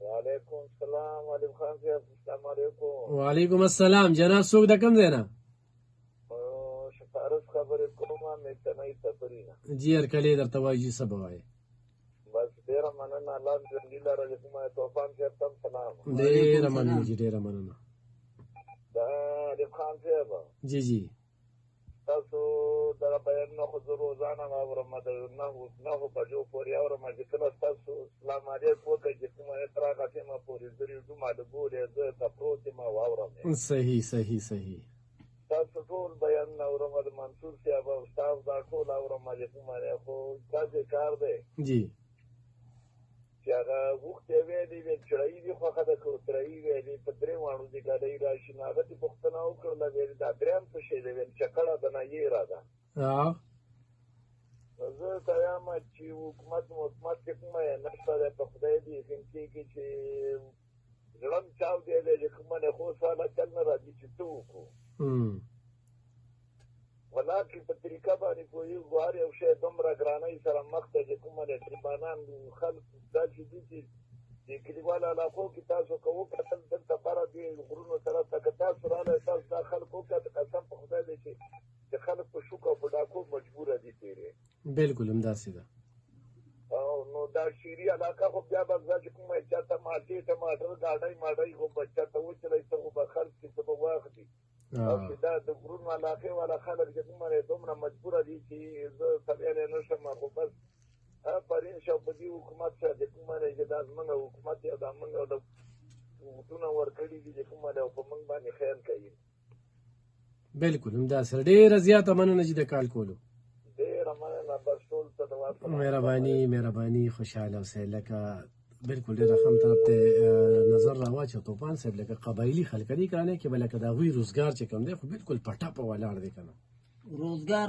وعلیکم السلام علیم خان صاحب السلام علیکم. وعلیکم السلام جناب څوک د کوم ځای نه شفارس خبرې کوم میتنۍ سفري نه جی هرکلی درته وایي جي څه به وایې بس ډېره مننه الله دې ژوندي لره چې کومه توفان صاحب ته هم سلام ډېره مننه جي ډېره مننه دا علیم خان صاحب جی جی تاسو دغه بیانونه خو زه روزانه اورم د نهو بجو پورې اورم چې کله تاسو اسلام علیک وکړئ چې کومه تر هغه ټیمه پورې زه ریډیو د ګورې زه ته پروت یم او اورم صحیح صحیح صحیح تاسو ټول بیانونه اورم د منصور صاحب او ستاسو دا ټول اورم چې کومه خو داسې کار دی جی چې هغه وختې ویلې وې چړۍ دي خوښه ده که ترۍ ویلې په درې واڼو دې ګاډۍ راشي نو هغه دې پوښتنه وکړله ویلې دا درېیم څه شی دی ویل چکړه ده نه یېره ده نو زه ته یم چې حکومت کې کومه یې نشته دی په خدای دې یقین کېږي چې زړه م چاودی دی چې کومه نه خو ساله چل نه راځي چې څه وکړو ولاکې په طریقه باندې پوهېږو هر یو شی دومره ګرانۍ سره مخ ته چې کومه د طالبانان خلک داسې دي چې د کلیوالو علاقو کې تاسو که وکتل دلته بره دې غرونو طرف ته که تاسو راغلی تاسو دا خلک وکړه قسم په خدای دی چې خلک په شوک او په ډاکو مجبوره دي تېرې بالکل همداسې ده او نو دا شیري علاقه خو بیا به زه چې کومه چاته مالټې ټماټر ګاډۍ ماډۍ خو به چاته وچلی څه خو به خلک چې څه به واخلي او چې دا د غرونو علاقې والا خلک چې کومه دومره مجبوره دي چې زه سبیلی نه شم خو بس پرین شو په دې حکومت سره چې کومه چې دا زموږ حکومت یا دا موږ د ووټونه ورکړي دي چې کومه او په موږ باندې خیال کوي بالکل همداسې ډېره زیاته مننه چې د کال کولو ډېره مننه بس ټول ته د مهرباني خوشحاله اوسئ لکه بالکل ډېره ښه طرف ته نظر راواچو طوفان صاحب لکه قبایلي خلک دي که نه کې به لکه د هغوی روزګار چې کوم دی خو بالکل په ټپه ولاړ دی که نه روزګار